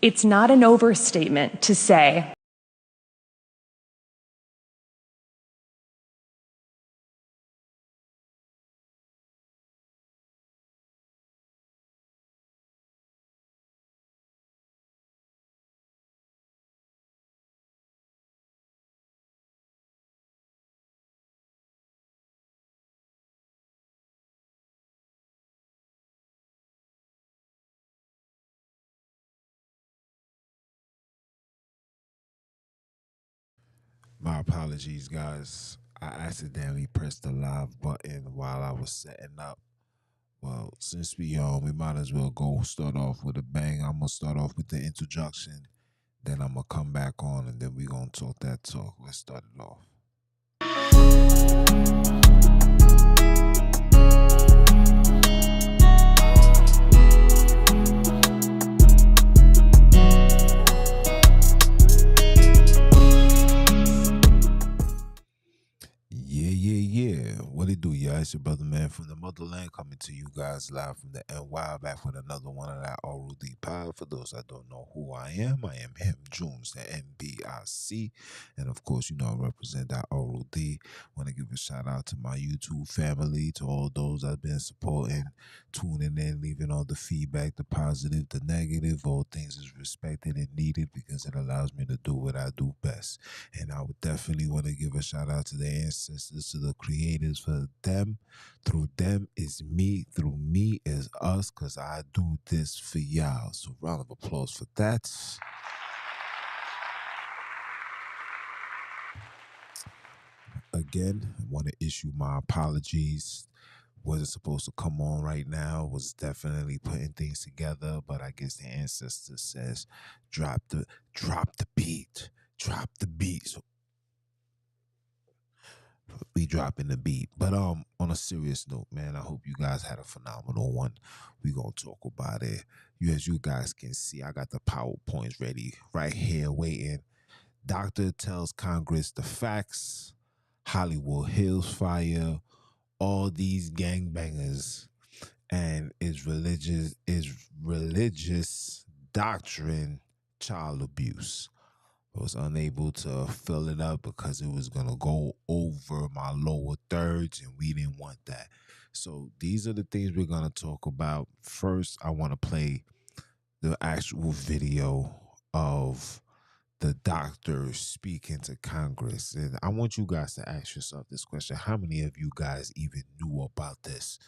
It's not an overstatement to say My apologies, guys. I accidentally pressed the live button while I was setting up. Well, since we might as well go start off with a bang. I'm gonna start off with the introduction, then I'm gonna come back on, and then we gonna talk that talk. Let's start it off. Yeah. What it do, y'all? It's your brother, man, from the motherland, coming to you guys live from the NY, back with another one of that Already Pod. For those that don't know who I am him, Jones, the NBIC. And of course, I represent that Already. Want to give a shout out to my YouTube family, to all those that have been supporting, tuning in, leaving all the feedback, the positive, the negative. All things is respected and needed because it allows me to do what I do best. And I would definitely want to give a shout out to the ancestors, to the creators, for them. Through them is me, through me is us, because I do this for y'all. So round of applause for that. Again, I want to issue my apologies. Wasn't supposed to come on right now. Was definitely putting things together, but I guess the ancestor says drop the beat. Drop the beat. So we dropping the beat. But on a serious note, man, I hope you guys had a phenomenal one. We gonna talk about it. As you guys can see, I got the PowerPoints ready right here waiting. Doctor tells Congress the facts. Hollywood Hills fire. All these gangbangers and is religious doctrine child abuse. I was unable to fill it up because it was gonna go over my lower thirds, and we didn't want that. So these are the things we're gonna talk about. First, I want to play the actual video of the doctor speaking to Congress, and I want you guys to ask yourself this question: how many of you guys even knew about this?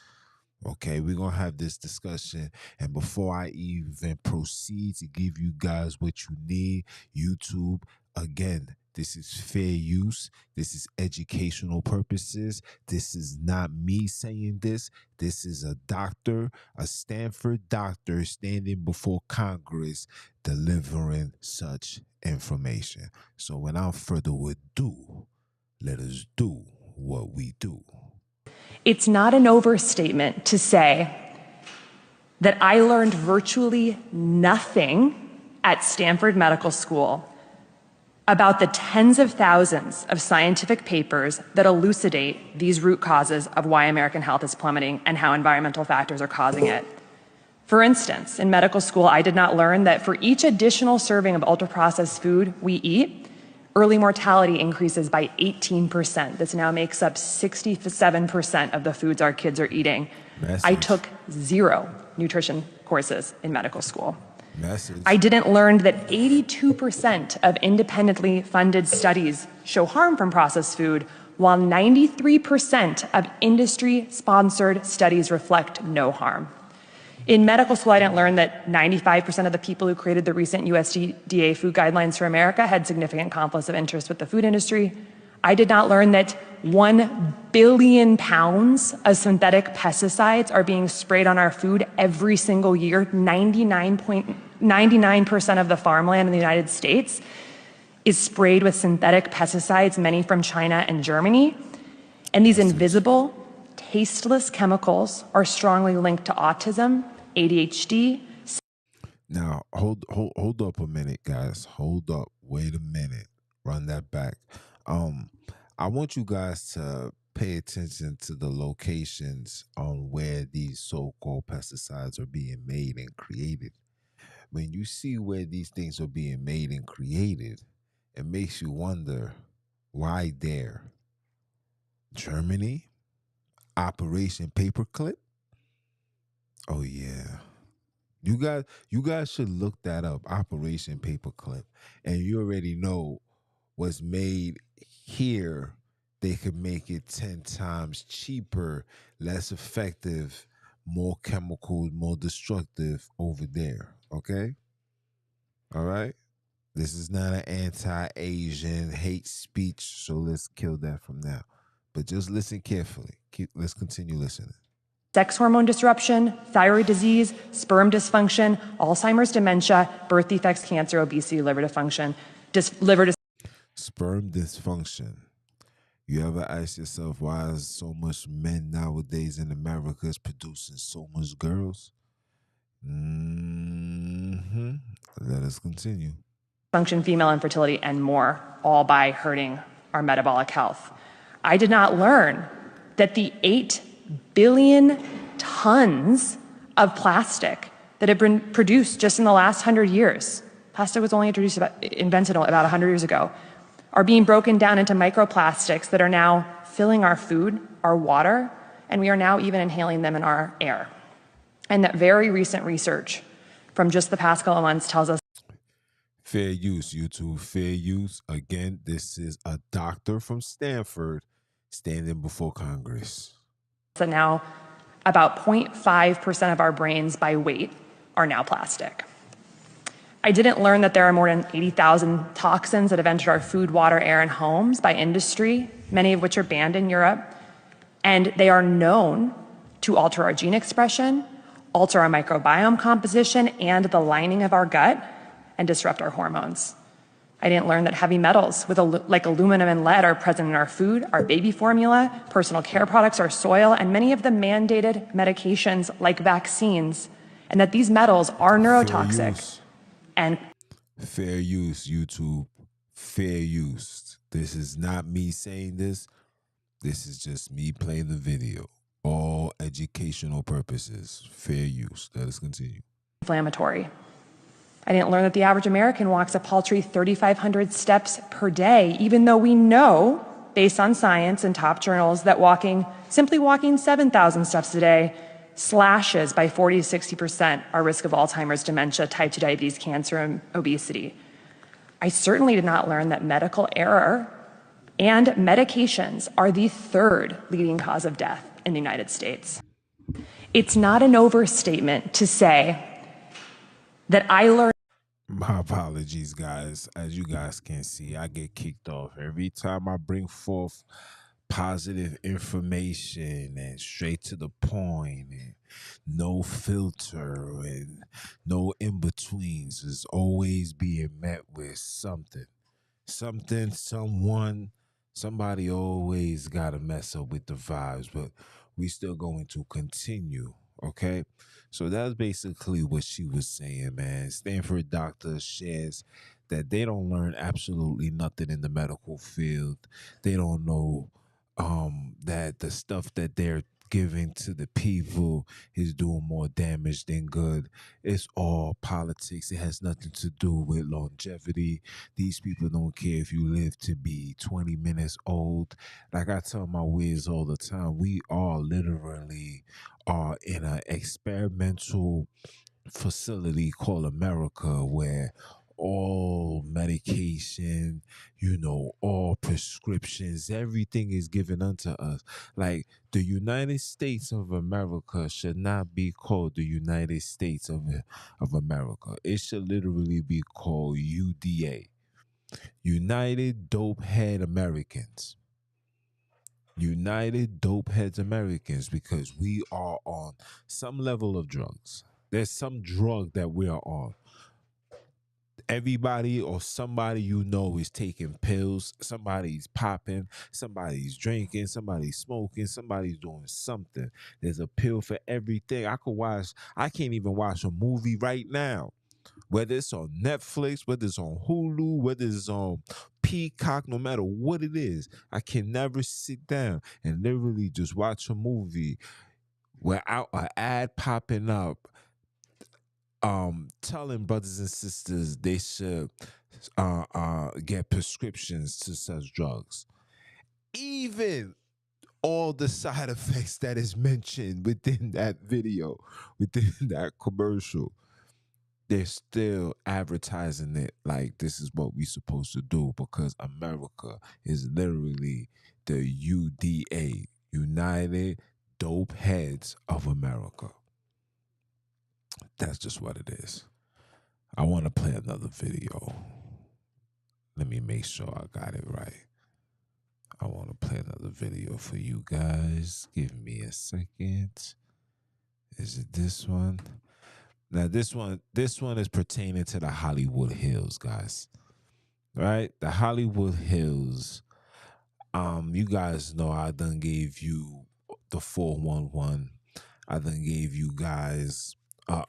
Okay, we're gonna have this discussion. And before I even proceed to give you guys what you need, YouTube, again, this is fair use. This is educational purposes. This is not me saying this. This is a doctor, a Stanford doctor standing before Congress delivering such information. So without further ado, let us do what we do. it's not an overstatement to say that I learned virtually nothing at Stanford Medical School about the tens of thousands of scientific papers that elucidate these root causes of why American health is plummeting and how environmental factors are causing it. For instance, in medical school, I did not learn that for each additional serving of ultra-processed food we eat, early mortality increases by 18%. This now makes up 67% of the foods our kids are eating. Message. I took 0 nutrition courses in medical school. Message. I didn't learn that 82% of independently funded studies show harm from processed food, while 93% of industry-sponsored studies reflect no harm. In medical school, I didn't learn that 95% of the people who created the recent USDA food guidelines for America had significant conflicts of interest with the food industry. I did not learn that 1 billion pounds of synthetic pesticides are being sprayed on our food every single year. 99% of the farmland in the United States is sprayed with synthetic pesticides, many from China and Germany. And these invisible, tasteless chemicals are strongly linked to autism, ADHD. Now, hold up a minute, guys. Hold up. Wait a minute. Run that back. I want you guys to pay attention to the locations on where these so-called pesticides are being made and created. when you see where these things are being made and created, it makes you wonder why there? Germany? Operation Paperclip? Oh yeah. You guys should look that up, Operation Paperclip. And you already know what's made here, they could make it 10 times cheaper, less effective, more chemical, more destructive over there. Okay? All right? This is not an anti-Asian hate speech, so let's kill that from now. But just listen carefully. Let's continue listening. Sex hormone disruption, thyroid disease, sperm dysfunction, Alzheimer's, dementia, birth defects, cancer, obesity, liver dysfunction, Sperm dysfunction. You ever ask yourself why is so much men nowadays in America is producing so much girls? Let us continue. dysfunction, female infertility, and more, all by hurting our metabolic health. I did not learn that the 8 billion tons of plastic that have been produced just in the last 100 years, plastic was only invented about 100 years ago, are being broken down into microplastics that are now filling our food, our water, and we are now even inhaling them in our air. And that very recent research from just the past couple of months tells us fair use, YouTube, fair use. Again, this is a doctor from Stanford standing before Congress. that now about 0.5% of our brains by weight are now plastic. I didn't learn that there are more than 80,000 toxins that have entered our food, water, air, and homes by industry, many of which are banned in Europe. And they are known to alter our gene expression, alter our microbiome composition and the lining of our gut, and disrupt our hormones. I didn't learn that heavy metals like aluminum and lead are present in our food, our baby formula, personal care products, our soil, and many of the mandated medications like vaccines, and that these metals are neurotoxic. And fair use, YouTube. Fair use. This is not me saying this. This is just me playing the video. All educational purposes. Fair use. Let us continue. Inflammatory. I didn't learn that the average American walks a paltry 3,500 steps per day, even though we know, based on science and top journals, that simply walking 7,000 steps a day slashes by 40 to 60% our risk of Alzheimer's, dementia, type 2 diabetes, cancer, and obesity. I certainly did not learn that medical error and medications are the third leading cause of death in the United States. It's not an overstatement to say that I learned. My apologies, guys. As you guys can see, I get kicked off every time I bring forth positive information and straight to the point and no filter and no in-betweens. Is always being met with something, someone, somebody always gotta mess up with the vibes, but we still going to continue. Okay, so that's basically what she was saying, man. Stanford doctor shares that they don't learn absolutely nothing in the medical field. They don't know that the stuff that they're giving to the people is doing more damage than good. It's all politics. It has nothing to do with longevity. These people don't care if you live to be 20 minutes old. Like I tell my whiz all the time, we are literally are in an experimental facility called America where all medication, all prescriptions, everything is given unto us. Like the United States of America should not be called the United States of America. It should literally be called UDA. United Dope Head Americans. United Dope Heads Americans, because we are on some level of drugs. There's some drug that we are on. Everybody or somebody is taking pills, somebody's popping, somebody's drinking, somebody's smoking, somebody's doing something. There's a pill for everything. I can't even watch a movie right now, whether it's on Netflix, whether it's on Hulu, whether it's on Peacock, no matter what it is. I can never sit down and literally just watch a movie without an ad popping up telling brothers and sisters they should get prescriptions to such drugs. Even all the side effects that is mentioned within that video, within that commercial, they're still advertising it like this is what we're supposed to do, because America is literally the UDA, United Dope Heads of America. That's just what it is. I want to play another video. Let me make sure I got it right. I want to play another video for you guys. Give me a second. Is it this one? Now this one is pertaining to the Hollywood Hills, guys. Right? The Hollywood Hills. You guys know I done gave you the 411. I done gave you guys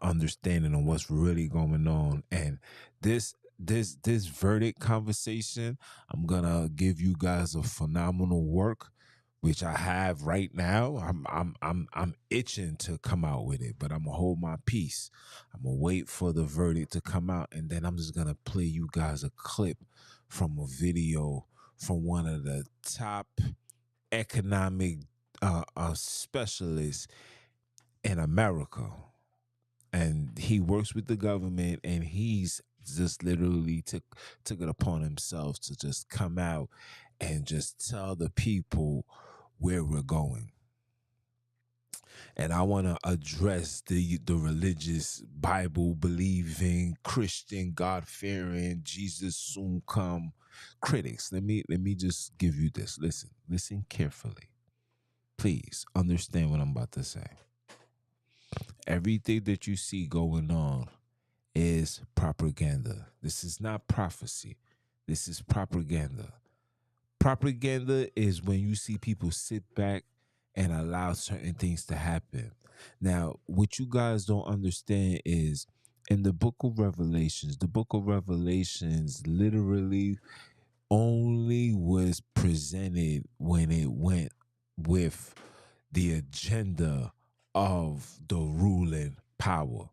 understanding on what's really going on. And this verdict conversation, I'm gonna give you guys a phenomenal work, which I have right now. I'm itching to come out with it, but I'm gonna hold my peace. I'm gonna wait for the verdict to come out, and then I'm just gonna play you guys a clip from a video from one of the top economic specialists in America. And he works with the government, and he's just literally took it upon himself to just come out and just tell the people where we're going. And I want to address the religious, Bible believing, Christian, God fearing, Jesus soon come critics. Let me just give you this. Listen carefully. Please understand what I'm about to say. Everything that you see going on is propaganda. This is not prophecy. This is propaganda. Propaganda is when you see people sit back and allow certain things to happen. Now, what you guys don't understand is in the book of Revelations literally only was presented when it went with the agenda of the ruling power.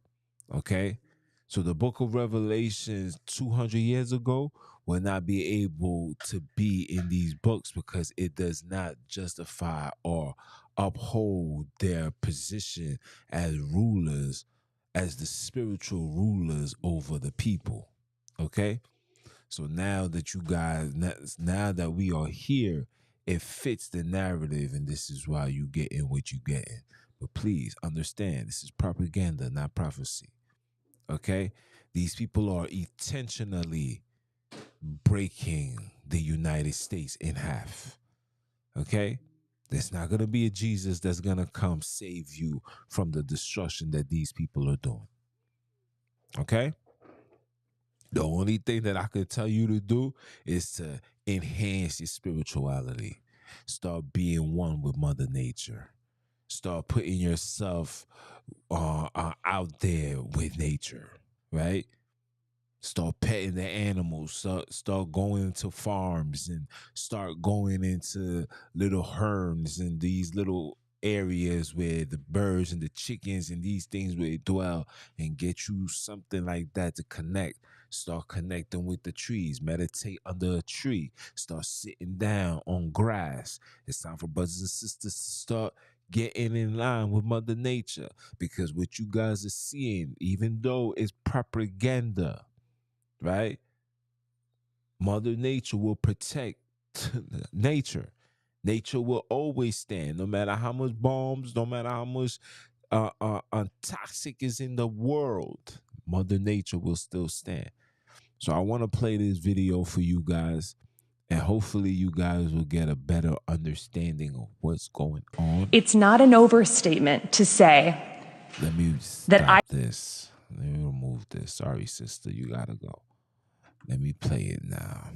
Okay? So the book of Revelations 200 years ago will not be able to be in these books because it does not justify or uphold their position as rulers, as the spiritual rulers over the people. Okay? So now that you guys, now that we are here, it fits the narrative, and this is why you getting what you getting. But please understand, this is propaganda, not prophecy. Okay? These people are intentionally breaking the United States in half. Okay? There's not going to be a Jesus that's going to come save you from the destruction that these people are doing. Okay? The only thing that I could tell you to do is to enhance your spirituality. Start being one with Mother Nature. Start putting yourself out there with nature, right? Start petting the animals. Start going to farms and start going into little herds and these little areas where the birds and the chickens and these things where they dwell, and get you something like that to connect. Start connecting with the trees. Meditate under a tree. Start sitting down on grass. It's time for brothers and sisters to start getting in line with Mother Nature, because what you guys are seeing, even though it's propaganda, right? Mother Nature will protect nature. Nature will always stand, no matter how much bombs, no matter how much toxic is in the world. Mother Nature will still stand. So I want to play this video for you guys, and hopefully you guys will get a better understanding of what's going on. It's not an overstatement to say Let me stop this. Let me remove this. Sorry, sister, you gotta go. Let me play it now.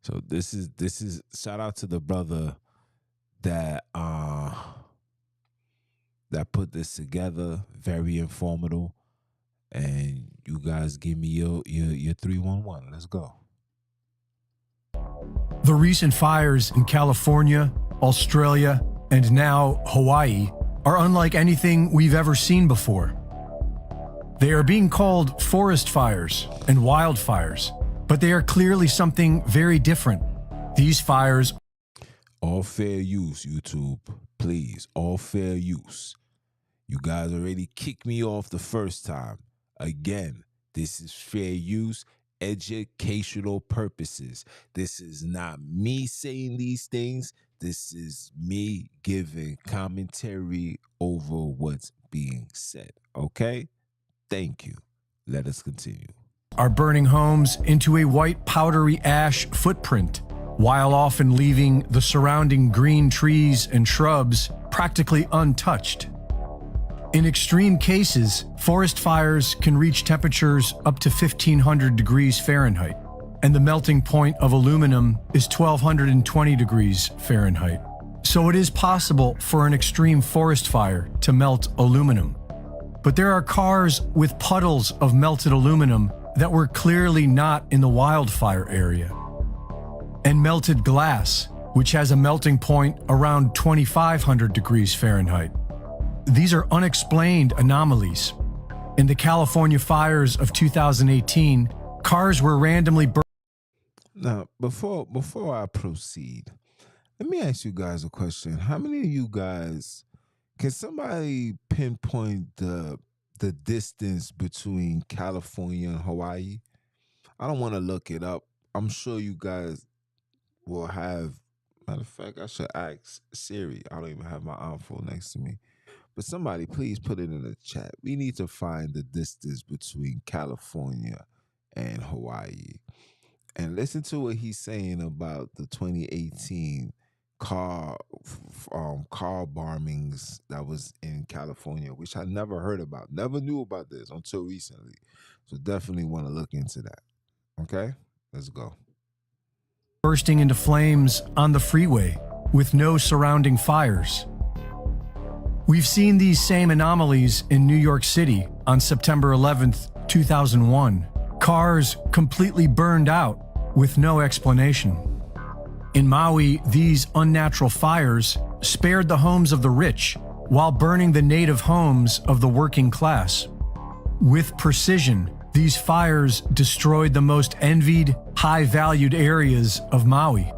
So this is shout out to the brother that put this together. Very informative. And you guys give me your 311. Let's go. The recent fires in California, Australia, and now Hawaii are unlike anything we've ever seen before. They are being called forest fires and wildfires, but they are clearly something very different. These fires All fair use, YouTube. Please, all fair use. You guys already kicked me off the first time. Again, this is fair use, educational purposes. This is not me saying these things. This is me giving commentary over what's being said. Okay? Thank you. Let us continue. are burning homes into a white powdery ash footprint, while often leaving the surrounding green trees and shrubs practically untouched. In extreme cases, forest fires can reach temperatures up to 1,500 degrees Fahrenheit, and the melting point of aluminum is 1,220 degrees Fahrenheit. So it is possible for an extreme forest fire to melt aluminum. But there are cars with puddles of melted aluminum that were clearly not in the wildfire area. And melted glass, which has a melting point around 2,500 degrees Fahrenheit. These are unexplained anomalies. In the California fires of 2018, cars were randomly burned. Now, before I proceed, let me ask you guys a question. How many of you guys can somebody pinpoint the distance between California and Hawaii? I don't want to look it up. I'm sure you guys will have. Matter of fact, I should ask Siri. I don't even have my iPhone next to me. But somebody, please put it in the chat. We need to find the distance between California and Hawaii. And listen to what he's saying about the 2018 car bombings that was in California, which I never heard about. Never knew about this until recently. So definitely want to look into that. Okay? Let's go. Bursting into flames on the freeway with no surrounding fires. We've seen these same anomalies in New York City on September 11th, 2001. Cars completely burned out with no explanation. In Maui, these unnatural fires spared the homes of the rich while burning the native homes of the working class. With precision, these fires destroyed the most envied, high-valued areas of Maui.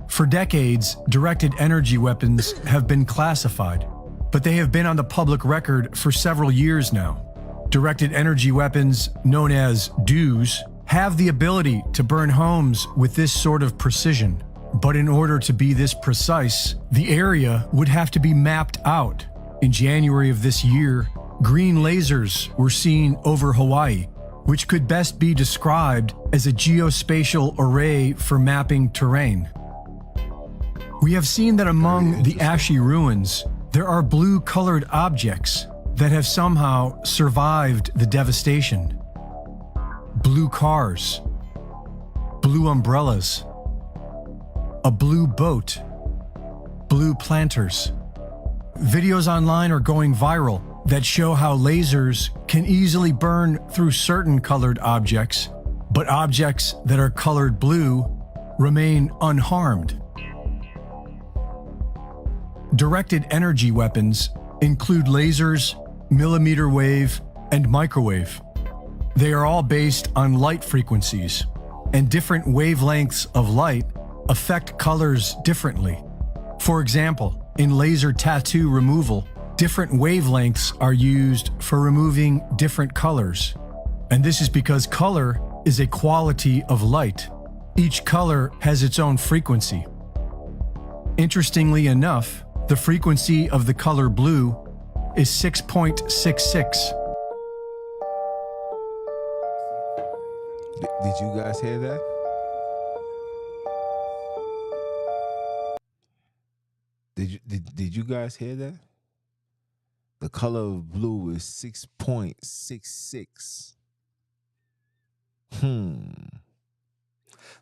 For decades, directed energy weapons have been classified, but they have been on the public record for several years now. Directed energy weapons, known as DEWs, have the ability to burn homes with this sort of precision. But in order to be this precise, the area would have to be mapped out. In January of this year, green lasers were seen over Hawaii, which could best be described as a geospatial array for mapping terrain. We have seen that among the ashy ruins, there are blue-colored objects that have somehow survived the devastation. Blue cars, blue umbrellas, a blue boat, blue planters. Videos online are going viral that show how lasers can easily burn through certain colored objects, but objects that are colored blue remain unharmed. Directed energy weapons include lasers, millimeter wave, and microwave. They are all based on light frequencies, and different wavelengths of light affect colors differently. For example, in laser tattoo removal, different wavelengths are used for removing different colors. And this is because color is a quality of light. Each color has its own frequency. Interestingly enough, the frequency of the color blue is 6.66. Did you guys hear that? Did you guys hear that? The color of blue is 6.66.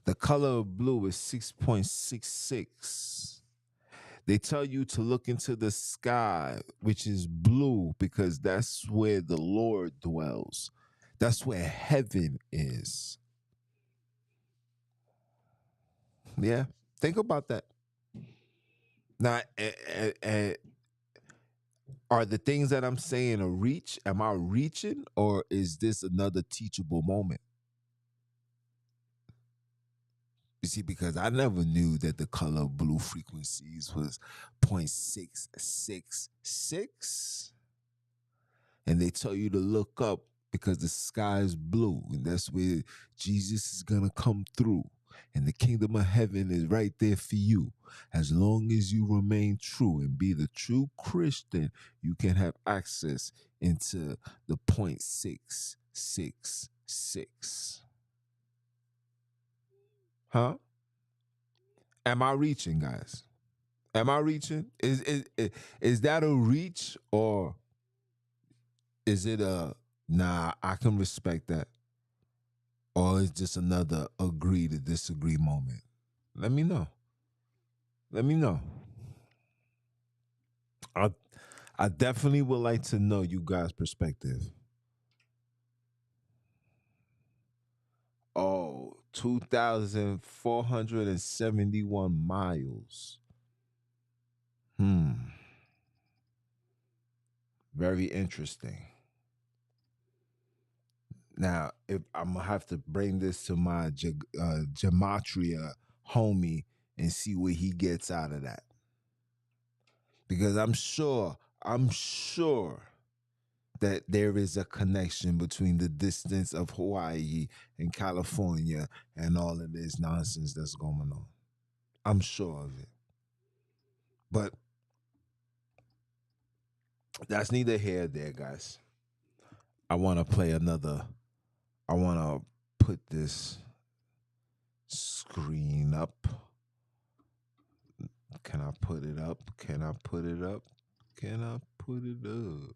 The color of blue is 6.66. They tell you to look into the sky, which is blue, because that's where the Lord dwells. That's where heaven is. Yeah, think about that. Now, Are the things that I'm saying a reach? Am I reaching, or is this another teachable moment? You see, because I never knew that the color of blue frequencies was 0.666. And they tell you to look up because the sky is blue, and that's where Jesus is going to come through. And the kingdom of heaven is right there for you. As long as you remain true and be the true Christian, you can have access into the 0.666. Huh? Am I reaching, guys? Am I reaching? Is that a reach, or is it a nah, I can respect that? Or is just another agree to disagree moment? Let me know. Let me know. I I definitely would like to know you guys' perspective. Oh, 2,471 miles. Hmm. Very interesting. Now, if I'm gonna have to bring this to my gematria homie and see what he gets out of that, because I'm sure that there is a connection between the distance of Hawaii and California and all of this nonsense that's going on. I'm sure of it. But that's neither here nor there, guys. I want to play another. I want to put this screen up. Can I put it up? Can I put it up? Can I put it up?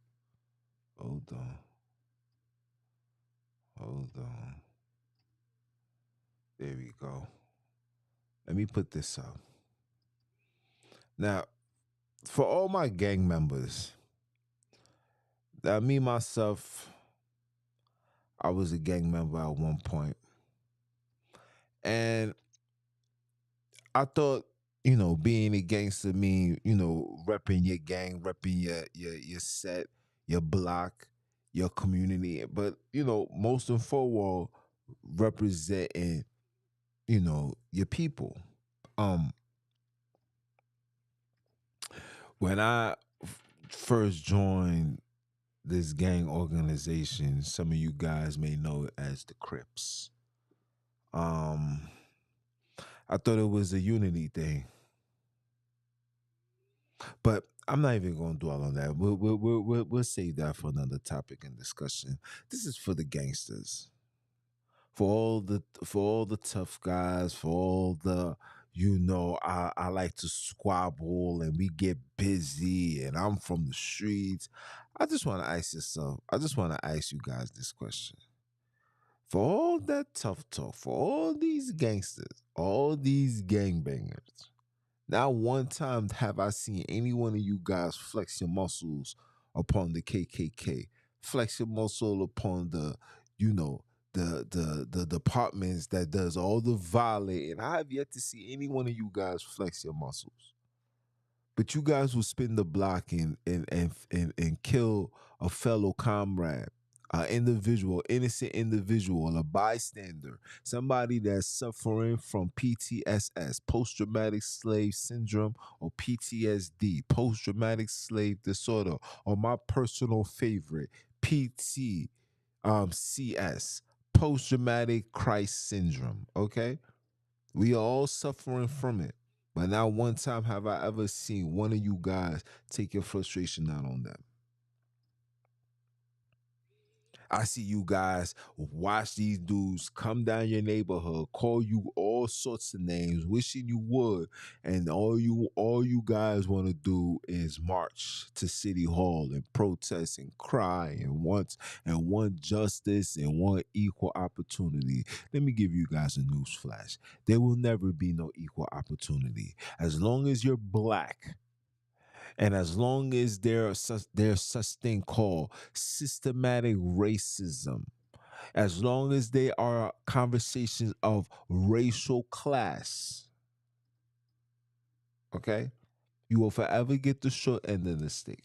Hold on. Hold on. There we go. Let me put this up. Now, for all my gang members, me myself, I was a gang member at one point, and I thought, being a gangster mean, repping your gang, repping your set, your block, your community, but most of all, representing, your people. Um, when I first joined this gang organization, some of you guys may know it as the Crips. Um, I thought it was a unity thing, but I'm not even going to dwell on that. We'll save that for another topic and discussion. This is for the gangsters, for all the tough guys, for all the I like to squabble and we get busy and I'm from the streets. I just want to ask yourself. I just want to ask you guys this question. For all that tough talk, for all these gangsters, all these gangbangers, not one time have I seen any one of you guys flex your muscles upon the KKK, flex your muscle upon you know, the departments that does all the violating. I have yet to see any one of you guys flex your muscles. But you guys will spin the block and kill a fellow comrade, an individual, innocent individual, a bystander, somebody that's suffering from PTSS, post traumatic slave syndrome, or PTSD, post traumatic slave disorder, or my personal favorite, CS, post traumatic Christ syndrome. Okay, we are all suffering from it. But not one time have I ever seen one of you guys take your frustration out on them. I see you guys watch these dudes come down your neighborhood, call you all sorts of names, wishing you would, and all you guys want to do is march to City Hall and protest and cry and want justice and want equal opportunity. Let me give you guys a news flash. There will never be no equal opportunity. As long as you're black, and as long as there's such thing called systematic racism, as long as they are conversations of racial class, okay, you will forever get the short end of the stick.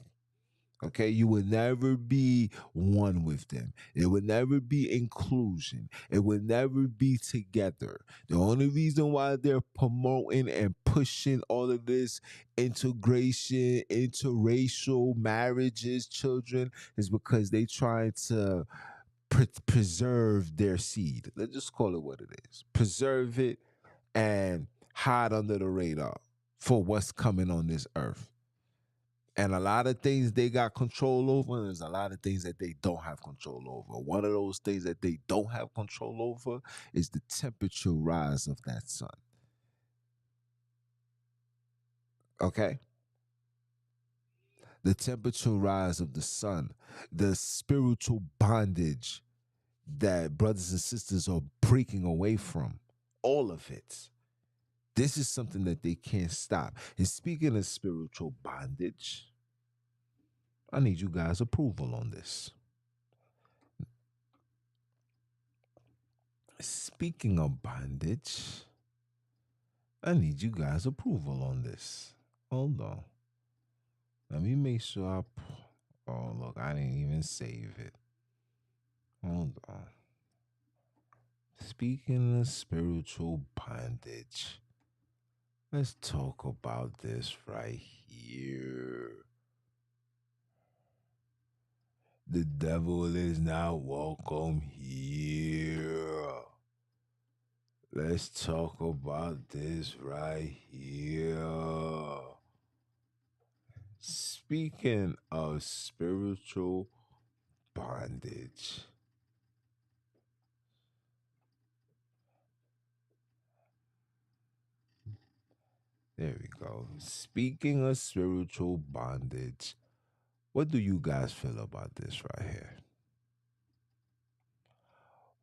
Okay, you would never be one with them. It would never be inclusion. It would never be together. The only reason why they're promoting and pushing all of this integration, interracial marriages, children, is because they try to preserve their seed. Let's just call it what it is. Preserve it and hide under the radar for what's coming on this earth. And a lot of things they got control over, and there's a lot of things that they don't have control over. One of those things that they don't have control over is the temperature rise of that sun. Okay? The temperature rise of the sun, the spiritual bondage that brothers and sisters are breaking away from, all of it. This is something that they can't stop. And speaking of spiritual bondage, I need you guys' approval on this. Speaking of bondage, I need you guys' approval on this. Hold on. Let me make sure oh, look, I didn't even save it. Hold on. Speaking of spiritual bondage, let's talk about this right here. The devil is not welcome here. Let's talk about this right here. Speaking of spiritual bondage, there we go. Speaking of spiritual bondage, what do you guys feel about this right here?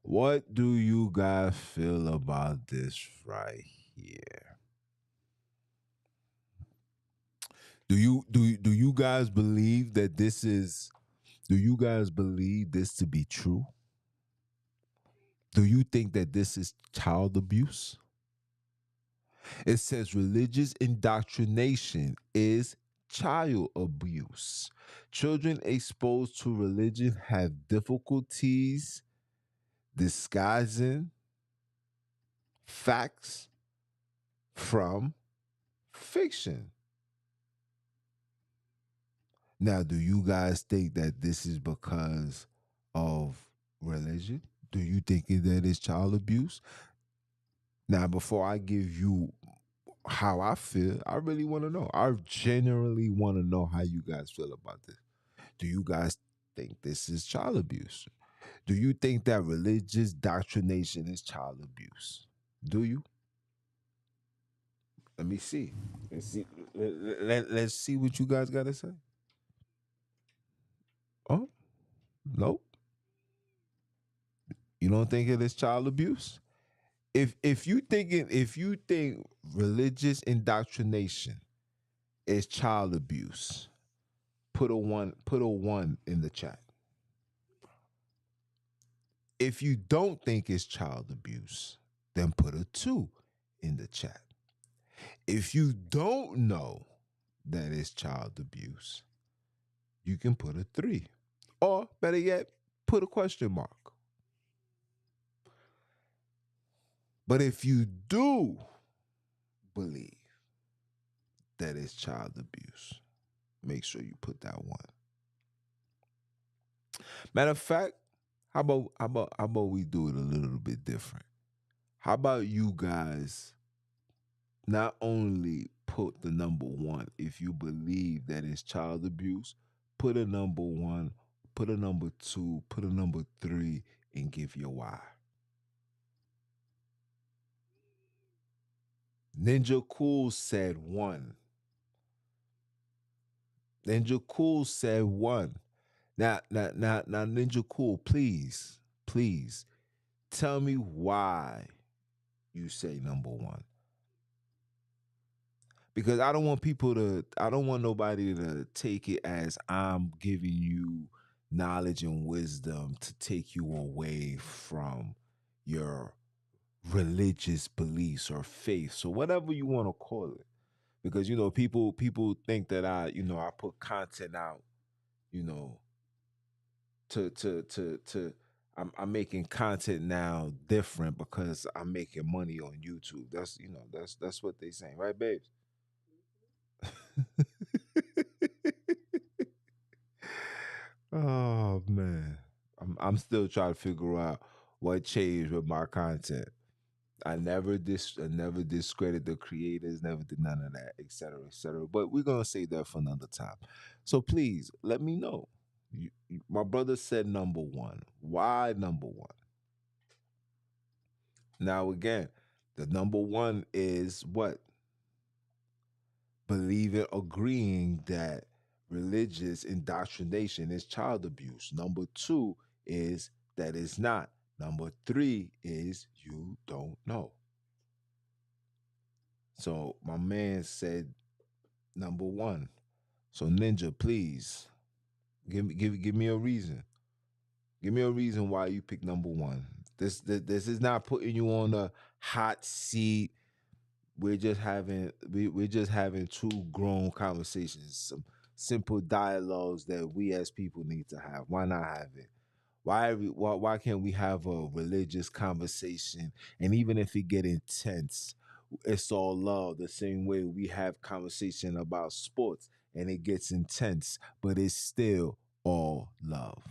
What do you guys feel about this right here? Do you guys believe that this is do you guys believe this to be true? Do you think that this is child abuse? It says religious indoctrination is child abuse. Children exposed to religion have difficulties disguising facts from fiction. Now, do you guys think that this is because of religion? Do you think that it's child abuse? Now, before I give you how I feel, I really want to know. I genuinely want to know how you guys feel about this. Do you guys think this is child abuse? Do you think that religious doctrination is child abuse? Do you? Let me see. Let's see. Let's see what you guys got to say. Oh, nope. You don't think it is child abuse? If you think religious indoctrination is child abuse, put a one in the chat. If you don't think it's child abuse, then put a 2 in the chat. If you don't know that it's child abuse, you can put a 3. Or better yet, put a question mark. But if you do believe that it's child abuse, make sure you put that 1. Matter of fact, how about we do it a little bit different? How about you guys not only put the number 1 if you believe that it's child abuse, put a number 1, put a number 2, put a number 3, and give your why. Ninja Cool said 1. Ninja Cool said 1. Now, Ninja Cool, please tell me why you say number 1. Because I don't want nobody to take it as I'm giving you knowledge and wisdom to take you away from your religious beliefs or faith. So whatever you want to call it. Because people think that I put content out, you know, to I'm making content now different because I'm making money on YouTube. That's that's what they saying, right, babes? Oh man, I'm still trying to figure out what changed with my content. I never discredit the creators, never did none of that, etc., etc. But we're gonna save that for another time. So please let me know. My brother said number one. Why number one? Now again, the number one is what? Believing, agreeing that religious indoctrination is child abuse. Number two is that it's not. Number three is you don't know. So my man said number one. So Ninja, please give me a reason. Give me a reason why you picked number one. This is not putting you on a hot seat. We're just having two grown conversations, some simple dialogues that we as people need to have. Why not have it? Why can't we have a religious conversation? And even if it get intense, it's all love. The same way we have conversation about sports and it gets intense, but it's still all love,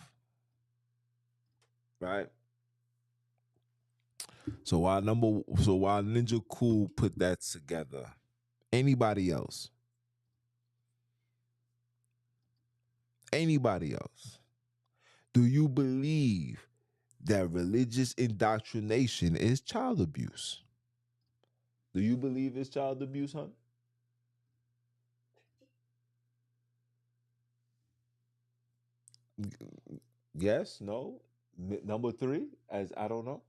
right? So while Ninja Cool put that together, anybody else? Anybody else? Do you believe that religious indoctrination is child abuse? Do you believe it's child abuse, huh? Yes, no. Number three, as I don't know.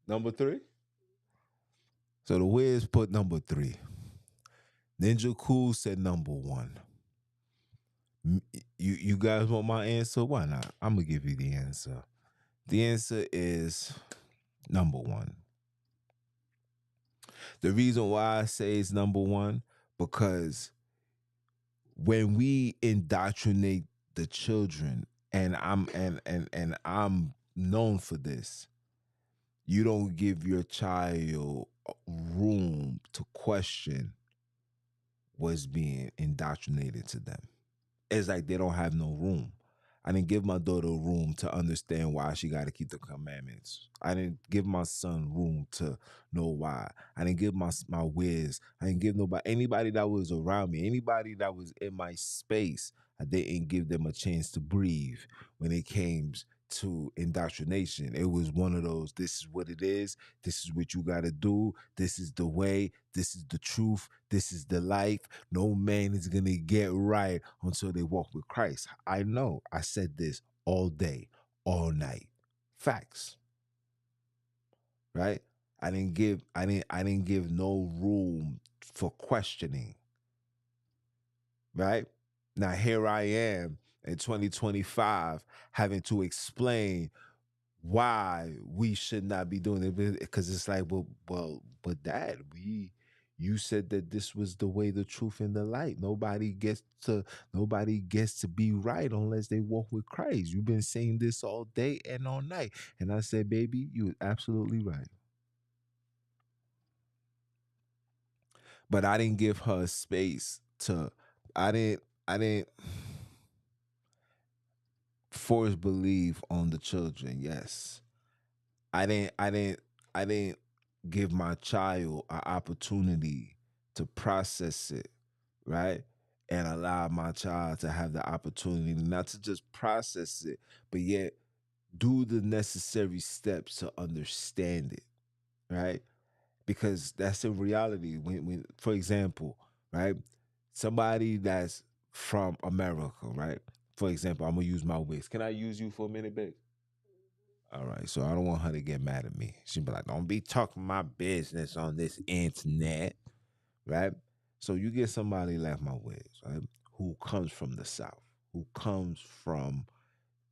Number three. So the Wiz put number three. Ninja Cool said number one. You guys want my answer? Why not? I'm gonna give you the answer. The answer is number one. The reason why I say it's number one, because when we indoctrinate the children, and I'm known for this, you don't give your child room to question what's being indoctrinated to them. It's like they don't have no room. I didn't give my daughter room to understand why she got to keep the commandments. I didn't give my son room to know why. I didn't give my whiz. I didn't give anybody that was around me, anybody that was in my space. I didn't give them a chance to breathe when it came to indoctrination. It was one of those, this is what it is. This is what you got to do. This is the way. This is the truth. This is the life. No man is going to get right until they walk with Christ. I know. I said this all day, all night. Facts. Right? I didn't give no room for questioning. Right? Now here I am in 2025 having to explain why we should not be doing it, because it's like, but Dad, you said that this was the way, the truth, and the light. Nobody gets to be right unless they walk with Christ. You've been saying this all day and all night. And I said, baby, you're absolutely right. But I didn't give her space to I didn't force belief on the children. Yes. I didn't give my child an opportunity to process it, right? And allow my child to have the opportunity not to just process it, but yet do the necessary steps to understand it, right? Because that's in reality. When for example, right, somebody that's from America, right? For example, I'm gonna use my wigs. Can I use you for a minute, babe? All right, so I don't want her to get mad at me. She'd be like, "Don't be talking my business on this internet," right? So you get somebody like my wigs, right, who comes from the South, who comes from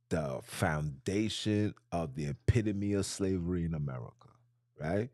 the foundation of the epitome of slavery in America, right?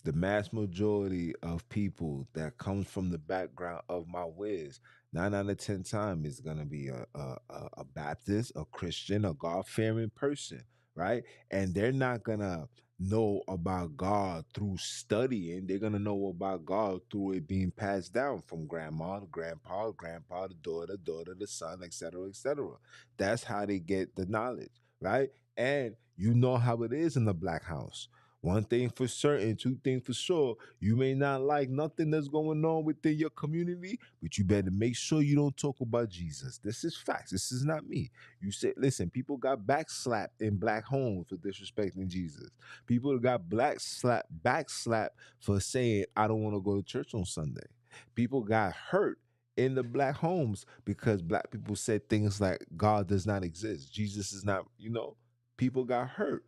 The mass majority of people that comes from the background of my whiz 9 out of 10 times is gonna be a Baptist, a Christian, a God-fearing person, right? And they're not gonna know about God through studying. They're gonna know about God through it being passed down from grandma to grandpa, grandpa to daughter, daughter to son, etc., etc. That's how they get the knowledge, right? And you know how it is in the black house. One thing for certain, two things for sure. You may not like nothing that's going on within your community, but you better make sure you don't talk about Jesus. This is facts. This is not me. You say, listen, people got backslapped in black homes for disrespecting Jesus. People got backslapped for saying, I don't want to go to church on Sunday. People got hurt in the black homes because black people said things like God does not exist. Jesus is not, people got hurt,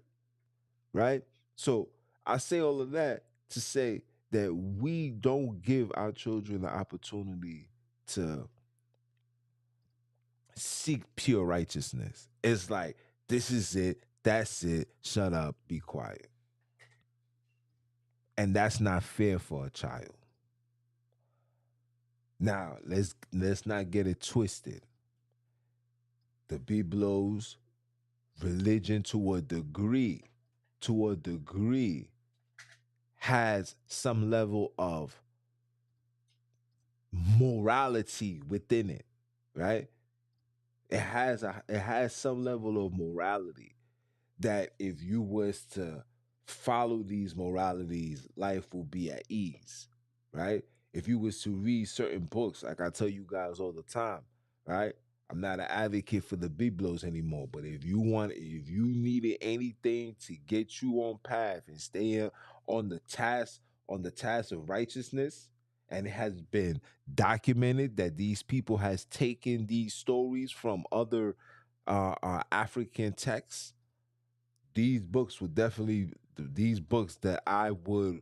right? So I say all of that to say that we don't give our children the opportunity to seek pure righteousness. It's like, this is it, that's it, shut up, be quiet. And that's not fair for a child. Now, let's not get it twisted. The Biblos, religion to a degree, has some level of morality within it, right? It has some level of morality that if you was to follow these moralities, life will be at ease, right? If you was to read certain books, like I tell you guys all the time, right? I'm not an advocate for the Biblos anymore, but if you needed anything to get you on path and stay on the task, of righteousness, and it has been documented that these people has taken these stories from other African texts. These books that I would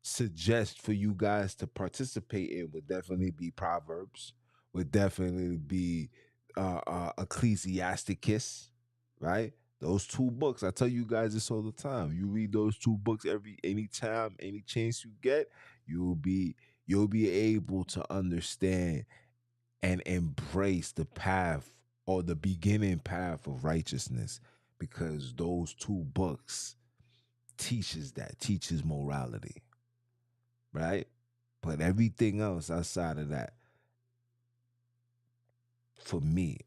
suggest for you guys to participate in would definitely be Proverbs, would definitely be Ecclesiasticus, right? Those two books, I tell you guys this all the time. You read those two books anytime, any chance you get, you'll be able to understand and embrace the path or the beginning path of righteousness, because those two books teaches morality, right? But everything else outside of that, for me,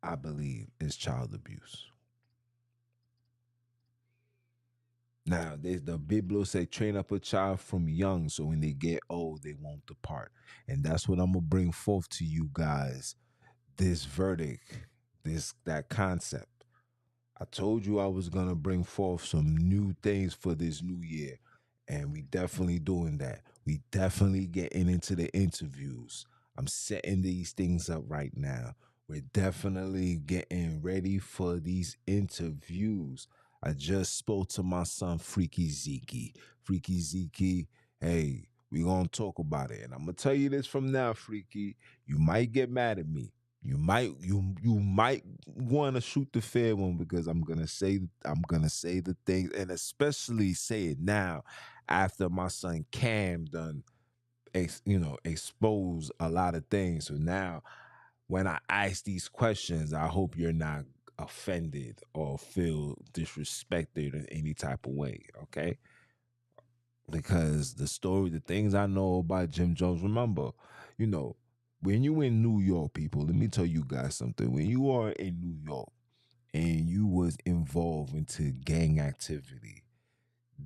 I believe is child abuse. Now, the Bible say, train up a child from young, so when they get old, they won't depart. And that's what I'm gonna bring forth to you guys. This verdict, that concept. I told you I was gonna bring forth some new things for this new year, and we definitely doing that. We definitely getting into the interviews. I'm setting these things up right now. We're definitely getting ready for these interviews. I just spoke to my son, Freaky Zeke. Freaky Zeke, hey, we gonna talk about it. And I'm gonna tell you this from now, Freaky. You might get mad at me. You might want to shoot the fair one, because I'm gonna say the things, and especially say it now after my son Cam done expose a lot of things. So now when I ask these questions, I hope you're not offended or feel disrespected in any type of way, okay? Because the things I know about Jim Jones, remember, you know, when you in New York, people, let me tell you guys something. When you are in New York and you was involved into gang activity,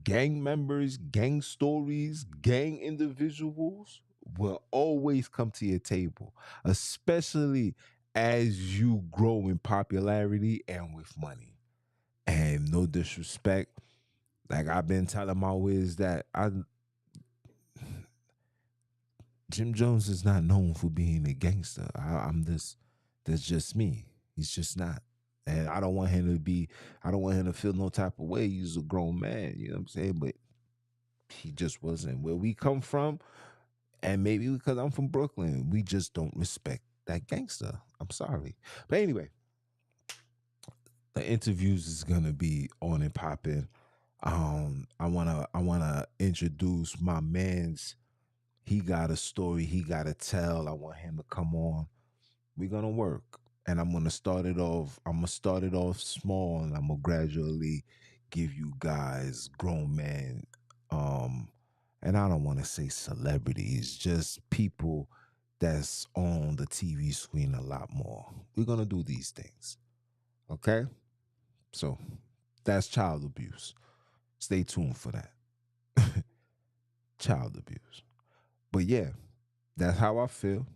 gang members, gang stories, gang individuals will always come to your table, especially as you grow in popularity and with money. And no disrespect, like I've been telling my ways that Jim Jones is not known for being a gangster. I'm this. That's just me. He's just not. And I don't want him to be. I don't want him to feel no type of way. He's a grown man. You know what I'm saying? But he just wasn't. Where we come from, and maybe because I'm from Brooklyn, we just don't respect that gangster. I'm sorry. But anyway, the interviews is gonna be on and popping. I wanna introduce my man's. He got a story he got to tell. I want him to come on. We're gonna work, and I'm gonna start it off. I'm gonna start it off small, and I'm gonna gradually give you guys grown men. And I don't want to say celebrities, just people that's on the TV screen a lot more. We're gonna do these things, okay? So that's child abuse. Stay tuned for that. Child abuse. But yeah, that's how I feel.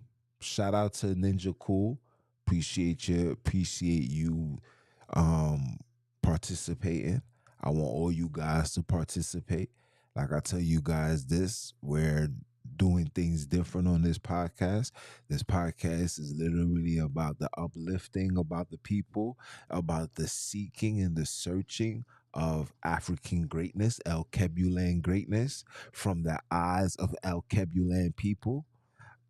Shout out to Ninja Cool. Appreciate you um participating. I want all you guys to participate. Like I tell you guys this, we're doing things different on this podcast. This podcast is literally about the uplifting about the people, about the seeking and the searching of African greatness, El Kebulan greatness from the eyes of El Kebulan people,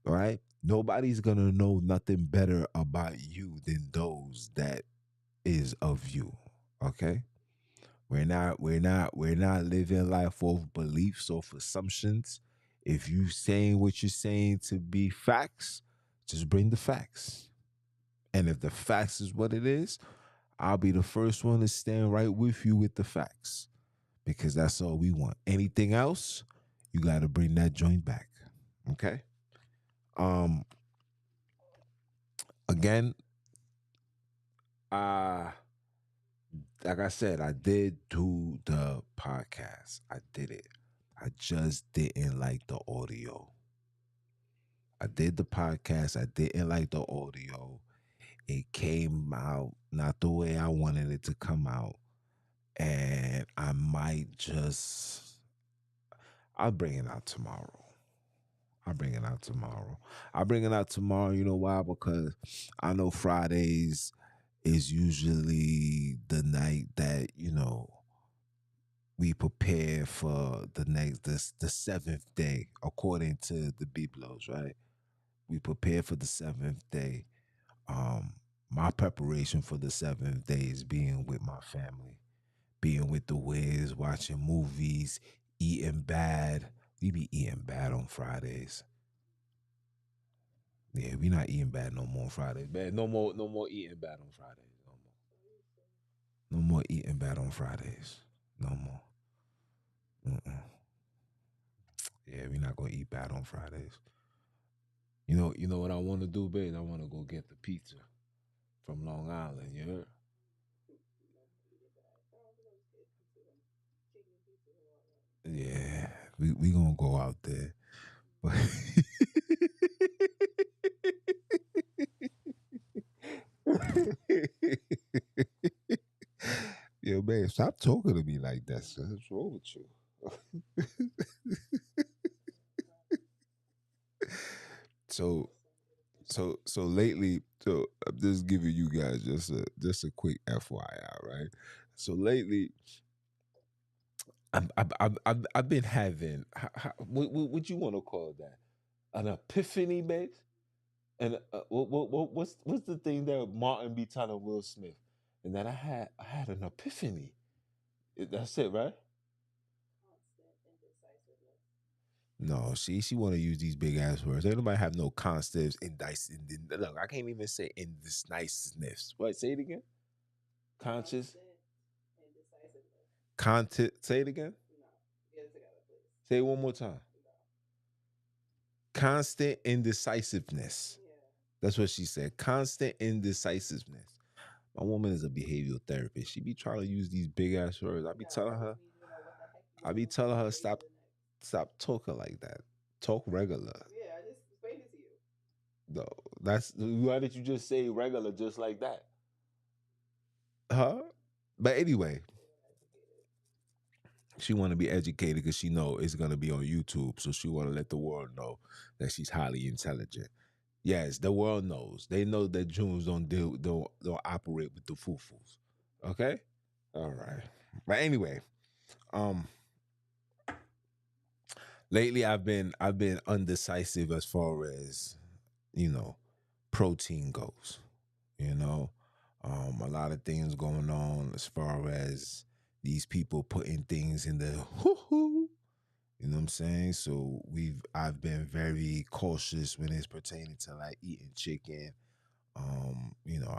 right? Nobody's gonna know nothing better about you than those that is of you. Okay? We're not living life off beliefs, off assumptions. If you saying what you're saying to be facts, just bring the facts. And if the facts is what it is, I'll be the first one to stand right with you with the facts. Because that's all we want. Anything else, you gotta bring that joint back. Okay? Um Again, uh like I said, I did do the podcast. I did it. I just didn't like the audio. I did the podcast. I didn't like the audio. It came out not the way I wanted it to come out. And I might just, I'll bring it out tomorrow. I'll bring it out tomorrow. I'll bring it out tomorrow. You know why? Because I know Fridays is usually the night that, we prepare for the seventh day, according to the Biblos, right? We prepare for the seventh day. Um, my preparation for the seventh day is being with my family, being with the Wiz, watching movies, eating bad. We be eating bad on Fridays. Yeah, we not eating bad no more on Fridays. Bad, no more eating bad on Fridays. No more eating bad on Fridays. No more. Mm-mm. Yeah, we not gonna eat bad on Fridays. You know what I want to do, babe? I want to go get the pizza from Long Island. You heard? Yeah, we gonna go out there. But yo, man, stop talking to me like that. Son. What's wrong with you? so so lately, so I'm just giving you guys just a quick FYI, right? So lately, I've been having what you want to call that, an epiphany, babe. And what's the thing that Martin be telling Will Smith? And that I had an epiphany. That's it, right? No, she want to use these big ass words. Ain't nobody have no constants in dice. Look, I can't even say in this niceness. What? Say it again. Conscious. Content. Say it again. Say it one more time. Constant indecisiveness. That's what she said. Constant indecisiveness. My woman is a behavioral therapist. She be trying to use these big ass words. I be telling her stop talking like that. Talk regular. No, why did you just say regular just like that? Huh? But anyway, she want to be educated because she know it's gonna be on YouTube, so she want to let the world know that she's highly intelligent. Yes, the world knows. They know that Jews don't operate with the foo-foos. Okay? All right. But anyway, um lately I've been undecisive as far as, you know, protein goes. You know, a lot of things going on as far as these people putting things in the hoo-hoo. You know what I'm saying? So I've been very cautious when it's pertaining to like eating chicken. You know,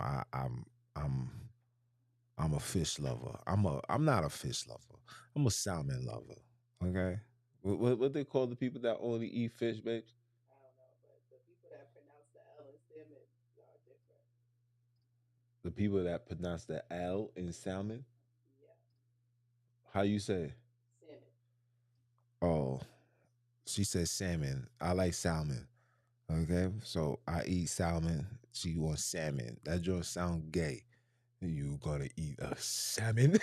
I'm a fish lover. I'm not a fish lover. I'm a salmon lover. Okay. What they call the people that only eat fish, babes? I don't know, but the people that pronounce the L in salmon are different. The people that pronounce the L in salmon? Yeah, How you say? salmon. Oh, she said salmon. I like salmon. Okay, so I eat salmon. She wants salmon. That just sound gay. You gonna eat a salmon?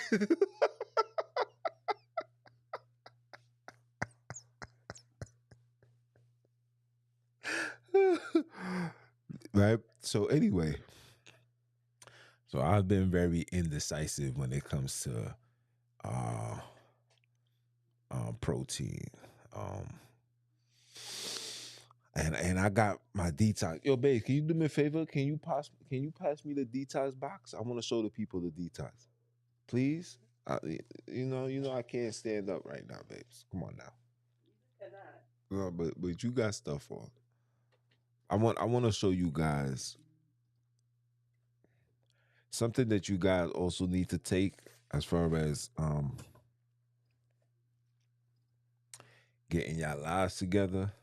Right. So anyway, so I've been very indecisive when it comes to uh protein. Um and I got my detox. Yo, babe, can you do me a favor? Can you pass me the detox box? I want to show the people the detox. Please? You know I can't stand up right now, babes. Come on now. You cannot. No, but you got stuff on. I want to show you guys something that you guys also need to take as far as getting your lives together.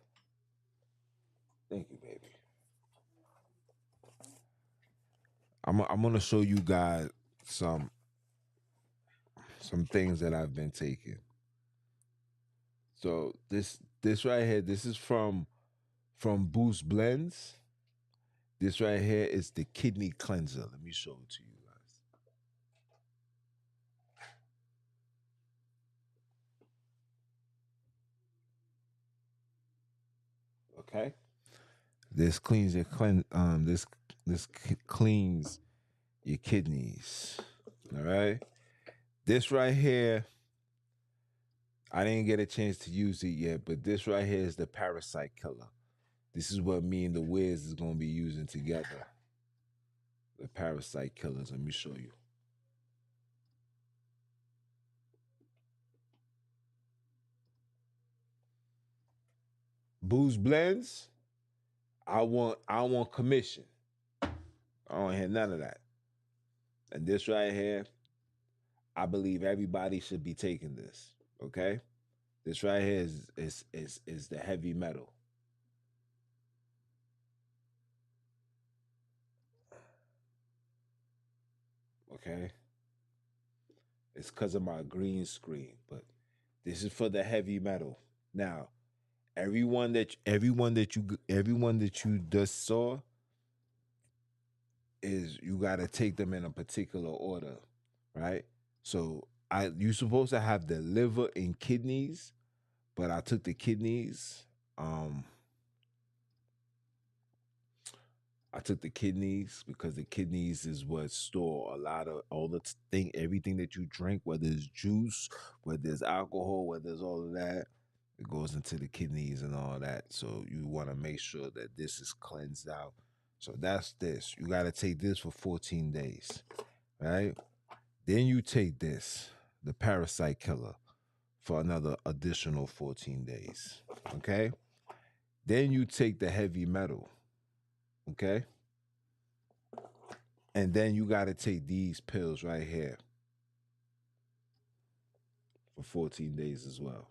Thank you, baby. I'm gonna show you guys some things that I've been taking. So this right here, this is from Boost Blends. This right here is the kidney cleanser. Let me show it to you guys. Okay. This cleans your cleans your kidneys. All right. This right here, I didn't get a chance to use it yet, but this right here is the parasite killer. This is what me and the Wiz is gonna be using together. The parasite killers. Let me show you. Booze Blends. I want commission. I don't hear none of that. And this right here, I believe everybody should be taking this. Okay? This right here is the heavy metal. Okay? It's because of my green screen, but this is for the heavy metal. Now, everyone that you just saw is you got to take them in a particular order, right? So you supposed to have the liver and kidneys, but I took the kidneys. I took the kidneys because the kidneys is what store a lot of all the everything that you drink, whether it's juice, whether it's alcohol, whether it's all of that. It goes into the kidneys and all that. So you want to make sure that this is cleansed out. So that's this. You got to take this for 14 days, right? Then you take this, the parasite killer, for another additional 14 days, okay? Then you take the heavy metal, okay? And then you got to take these pills right here for 14 days as well.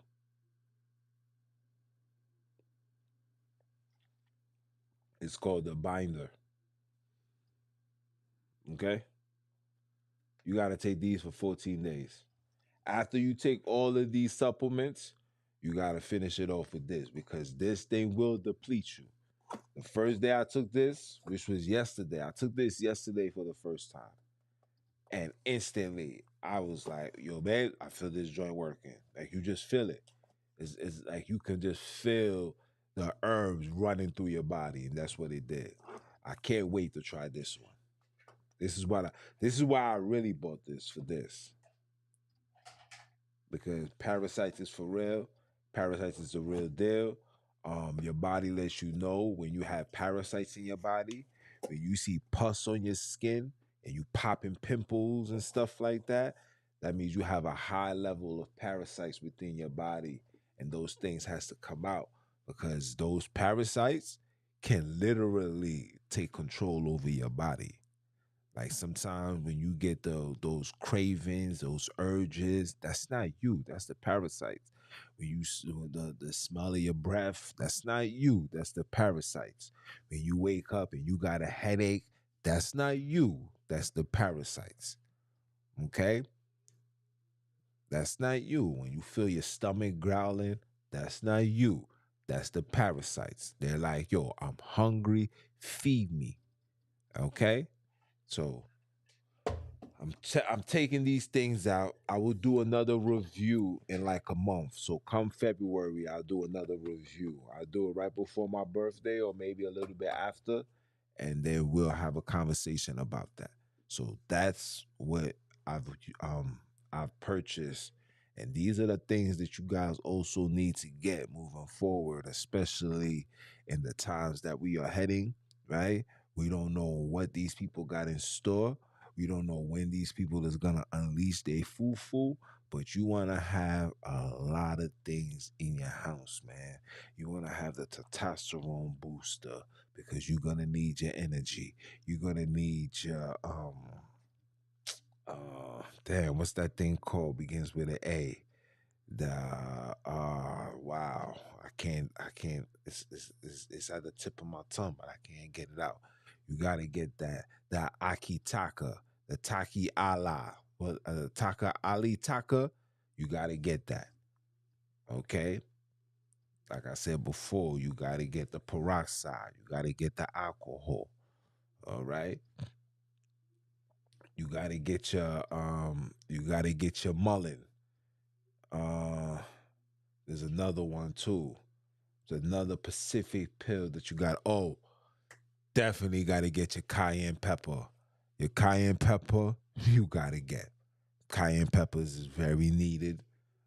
It's called the binder. Okay? You got to take these for 14 days. After you take all of these supplements, you got to finish it off with this because this thing will deplete you. The first day I took this, which was yesterday, I took this yesterday for the first time. And instantly, I was like, yo, man, I feel this joint working. Like, you just feel it. It's like you can just feel the herbs running through your body, and that's what it did. I can't wait to try this one. This is why I really bought this for this. Because parasites is for real. Parasites is the real deal. Your body lets you know when you have parasites in your body, when you see pus on your skin and you popping pimples and stuff like that. That means you have a high level of parasites within your body, and those things has to come out because those parasites can literally take control over your body. Like sometimes when you get those cravings, those urges, that's not you. That's the parasites. When the smell of your breath, that's not you. That's the parasites. When you wake up and you got a headache, that's not you. That's the parasites. Okay? That's not you. When you feel your stomach growling, that's not you. That's the parasites. They're like, yo, I'm hungry. Feed me. Okay? So I'm taking these things out. I will do another review in like a month. So come February, I'll do another review. I'll do it right before my birthday or maybe a little bit after, and then we'll have a conversation about that. So that's what I've um I've purchased. And these are the things that you guys also need to get moving forward, especially in the times that we are heading, right? We don't know what these people got in store. We don't know when these people is gonna unleash their foo-foo, but you wanna have a lot of things in your house, man. You wanna have the testosterone booster because you're gonna need your energy. You're gonna need your damn, what's that thing called? Begins with an A. The wow, I can't. It's at the tip of my tongue, but I can't get it out. You gotta get that akitaka, the taki ala, what taka ali taka. You gotta get that. Okay, like I said before, you gotta get the peroxide. You gotta get the alcohol. All right. You gotta get your mullein. Uh, there's another one too. There's another Pacific pill that you got. Oh, definitely got to get your cayenne pepper. Your cayenne pepper, you got to get. Cayenne peppers is very needed,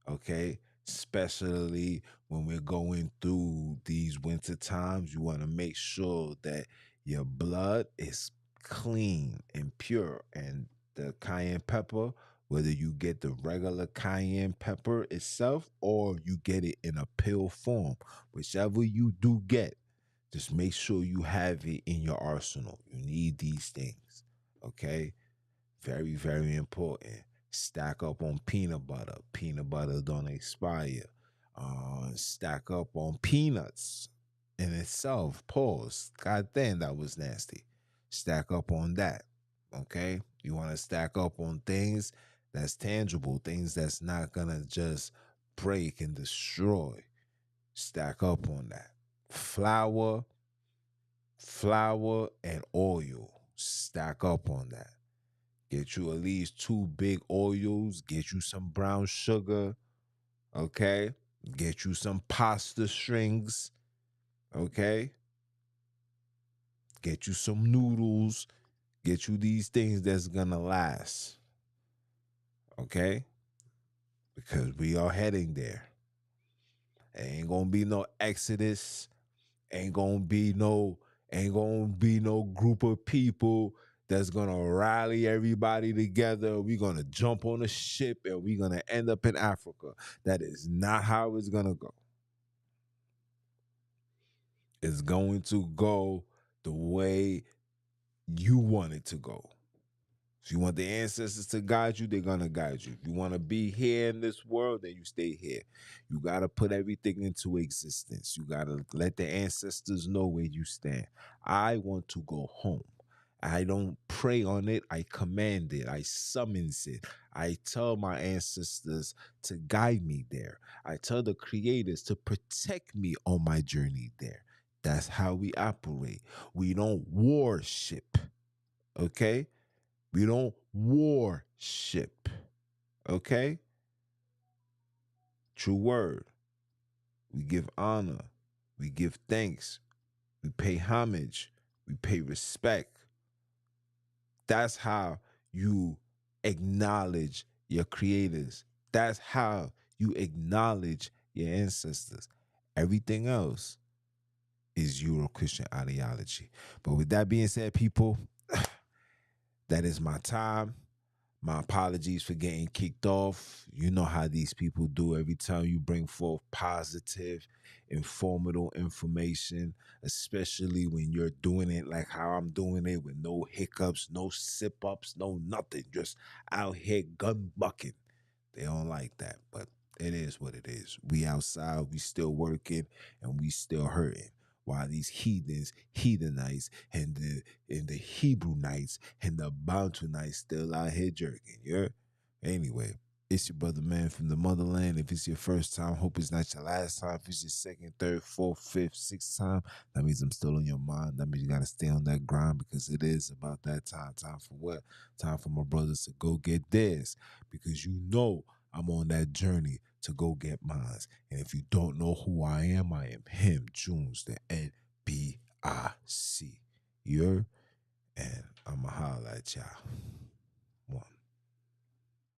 okay? Especially when we're going through these winter times, you want to make sure that your blood is clean and pure. And the cayenne pepper, whether you get the regular cayenne pepper itself or you get it in a pill form, whichever you do get, just make sure you have it in your arsenal. You need these things, okay? Very, very important. Stack up on peanut butter. Peanut butter don't expire. Stack up on peanuts in itself. Pause. God damn, that was nasty. Stack up on that. Okay? You want to stack up on things that's tangible, things that's not gonna just break and destroy. Stack up on that. Flour and oil. Stack up on that. Get you at least 2 big oils. Get you some brown sugar. Okay. Get you some pasta strings. Okay. Get you some noodles. Get you these things that's gonna last. Okay. Because we are heading there. Ain't gonna be no exodus. Ain't gonna be no group of people that's gonna rally everybody together. We're gonna jump on a ship and we're gonna end up in Africa. That is not how it's gonna go. It's going to go the way you want it to go. If you want the ancestors to guide you, they're gonna guide you. If you want to be here in this world, then you stay here. You gotta put everything into existence. You gotta let the ancestors know where you stand. I want to go home. I don't pray on it. I command it. I summons it. I tell my ancestors to guide me there. I tell the creators to protect me on my journey there. That's how we operate. We don't worship. Okay? We don't worship. Okay? True word. We give honor. We give thanks. We pay homage. We pay respect. That's how you acknowledge your creators. That's how you acknowledge your ancestors. Everything else is Euro-Christian ideology. But with that being said, people, that is my time. My apologies for getting kicked off. You know how these people do every time you bring forth positive, informative information, especially when you're doing it like how I'm doing it with no hiccups, no sip ups, no nothing, just out here gun bucking. They don't like that, but it is what it is. We outside, we still working, and we still hurting. While these heathens, heathenites, and the Hebrew knights and the Bantu knights still out here jerking. Yeah. Anyway, it's your brother man from the motherland. If it's your first time, hope it's not your last time. If it's your second, third, fourth, fifth, sixth time, that means I'm still on your mind. That means you gotta stay on that grind because it is about that time. Time for what? Time for my brothers to go get theirs. Because you know I'm on that journey to go get mine. And if you don't know who I am him, Junes, the NBIC. You're, and I'ma holla at y'all.